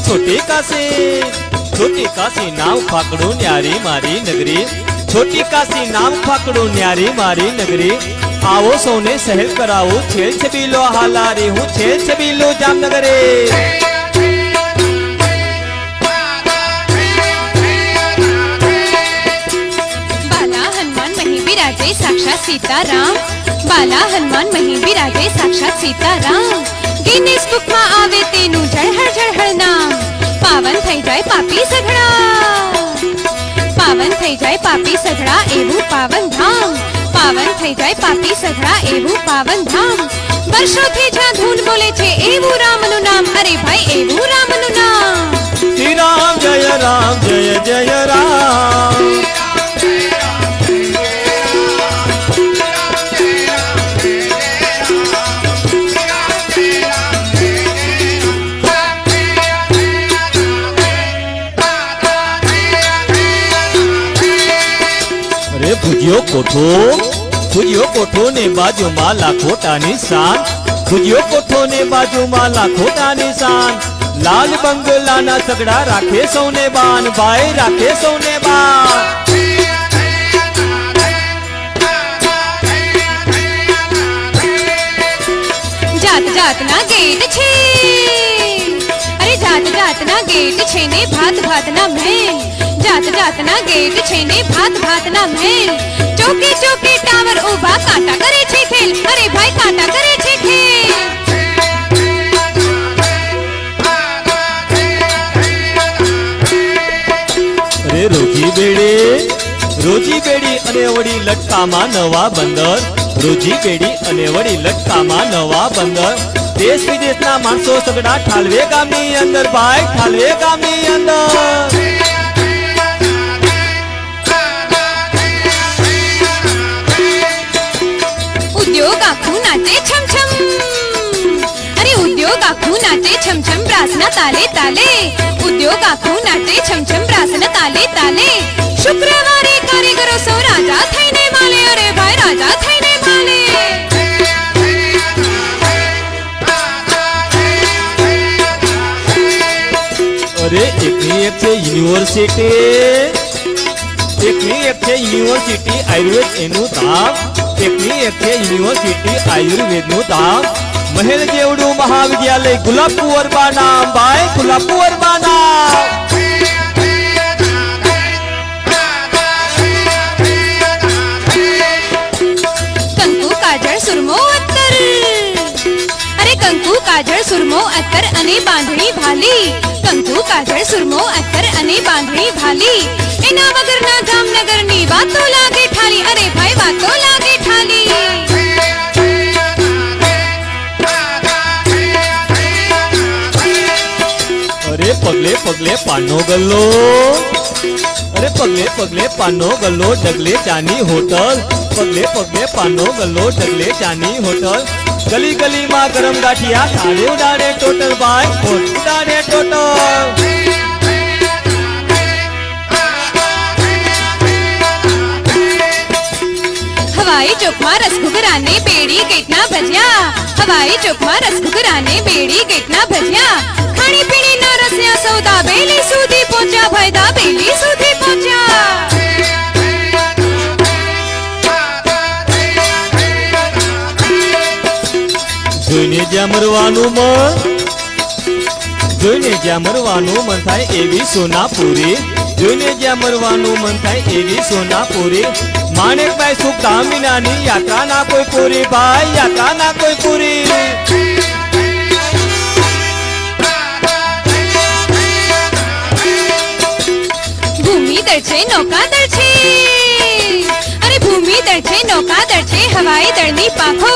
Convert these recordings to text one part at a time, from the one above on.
छोटी काशी नाम फाकड़ू न्यारी मारी नगरी, छोटी काशी नाम फाकड़ू न्यारी मारी नगरी। आओ सोने सहल कराऊ छेल छबीलो हालारी हूँ छेल छबीलो जामनगरे। बाला हनुमान मही बिराजे साक्षात सीताराम, बाला हनुमान मही बिराजे साक्षात सीताराम। गिनीज बुक में आवे तेनु झड़हड़ नाम, पावन થઈ જાય પાપી સઘળા, પાવન થઈ જાય પાપી સઘળા એવું પાવન ધામ, પાવન થઈ જાય પાપી સઘળા એવું પાવન ધામ। વર્ષોથી જ્યાં ધૂન બોલે છે એવું રામનું નામ, અરે ભાઈ એવું રામનું નામ। શ્રી રામ જય જય રામ। ભુજિયો કોઠો ને બાજુમાં લાખોટાની શાન, ભુજિયો કોઠો ને બાજુમાં લાખોટાની શાન। લાલ બંગલાના સગડા રાખે સૌને બાન, ભાઈ રાખે સૌને બાન। જાત જાતના ગેટ છે, અરે જાત જાતના ગેટ છે ને ભાત ભાતના મહેલ, જાત જાતના ગેટ છે ને ભાત ભાતના મહેલ। ચોકે ચોકે ટાવર ઉભા કાંટા કરે છે ખેલ, અરે ભાઈ કાંટા કરે છે ખેલ। અરે રોજી બેડી અને વળી લટકામાં નવા બંદર, રોજી બેડી અને વળી લટકામાં નવા બંદર। દેશ વિદેશના માણસો સગડા ઠાલવે ગામની અંદર, ભાઈ ઠાલવે ગામની અંદર। ઉદ્યોગ આખું નાચે છમ છમ, અરે ઉદ્યોગ આખું નાચે છમ છમ બ્રાસના તાલે તાલે, ઉદ્યોગ આખું નાચે છમ છમ બ્રાસના તાલે તાલે। શુક્રવારે કારીગરો સૌ રાજા થઈને માલે, અરે ભાઈ રાજા થઈને માલે। અરે એકની એક છે યુનિવર્સિટી, એકની એક છે યુનિવર્સિટી આયુર્વેદ એનું ધામ, એકની એક છે યુનિવર્સિટી આયુર્વેદનું ધામ। મહેલ જેવડું મહાવિદ્યાલય ગુલાબપુર નામ, ભાઈ ગુલાબપુર નામ। કંકુ કાજળ સુરમો અત્તર, અરે કંકુ કાજળ સુરમો અત્તર અને બાંધણી ભાલી, કંકુ કાજળ સુરમો અત્તર અને બાંધણી ભાલી। એના વગરના જામનગરની વાતો લાગે ઠાલી, અરે ભાઈ વાતો લાગે ઠાલી। અરે પગલે પગલે પાનનો ગલ્લો, અરે પગલે પગલે પાનનો ગલ્લો ડગલે ચાની હોટલ, પગલે પગલે પાનનો ગલ્લો ડગલે ચાની હોટલ। ગલી ગલી માં ગરમ ગાંઠિયા ઠાડે ઉડાડે ટોટલ, ભાઈ ઉડાડે ટોટલ। હવાઈ ચોકમાં રસઘુગરા ને બેડી ગેટના ભજ્યા, હવાઈ ચોકમાં રસઘુગરા ને બેડી ગેટના ભજ્યા। ખાણી પીણીના રસ્યા સૌદા બેલી સુધી પહોંચ્યા, ભાઈ દા બેલી સુધી પહોંચ્યા। જોઈને જ્યાં મરવાનું મન, જોઈને જ્યાં મરવાનું મન થાય એવી સોનાપુરી, જોઈને જ્યાં મરવાનું મન થાય એવી સોનાપુરી। માણેકભાઈ સુખધામ વિનાની યાત્રા ના કોઈ પૂરી, ભાઈ યાત્રા ના કોઈ પૂરી। ભૂમિદળ છે નૌકાદળ છે, અરે ભૂમિદળ છે નૌકાદળ છે હવાઈ દળની પાંખો,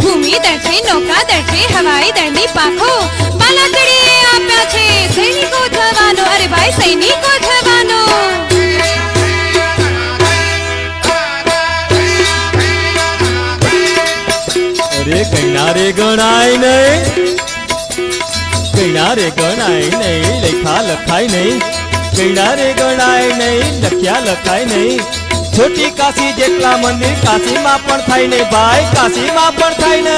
ભૂમિદળ છે નૌકાદળ છે હવાઈ દળની પાંખો। બાલાચડીએ આપ્યા છે સૈનિકો જવાનો, અરે ભાઈ સૈનિકો જવાનો। અરે ગણારે ગણાય નહીં, ગણારે ગણાય નહીં, લેખા લખાય નહીં, ગણારે ગણાય નહીં, લખ્યા લખાય નહીં। छोटी काशी जेटला मंदिर काशी में पण थाय ने भाई, काशी में पण थाय ने।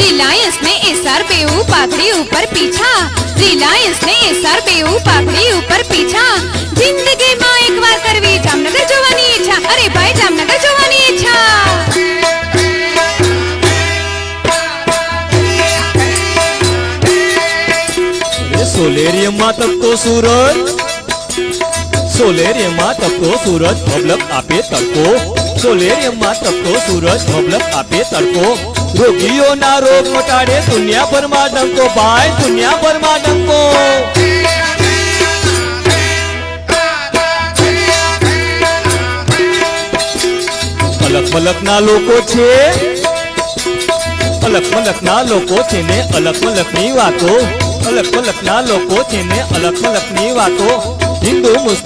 रिलायंस ने एसआर बेऊ पाघड़ी ऊपर पीछा, रिलायंस ने एसआर बेऊ पाघड़ी ऊपर पीछा। जिंदगी में एक बार करवी जामनगर जोવાની ઈચ્છા, अरे भाई जामनगर जोવાની ઈચ્છા। सोलेरियम में तपतो सूरज, सोलेरियम में तपतो सूरज मबलक आपे तड़को, सोलेरियम में तपतो सूरज मबलक आपे तड़को। रोगियों ना रोग मटाड़े दुनिया भर में डंको भाई, दुनिया भर में डंको। अलग मलक ना लोको छे, अलग मलक ना लोको छे ने अलग मलक नी वातो, अलग मलक ना लोको छे ने अलग मलक नी वातो। हिंदू मुस्लिम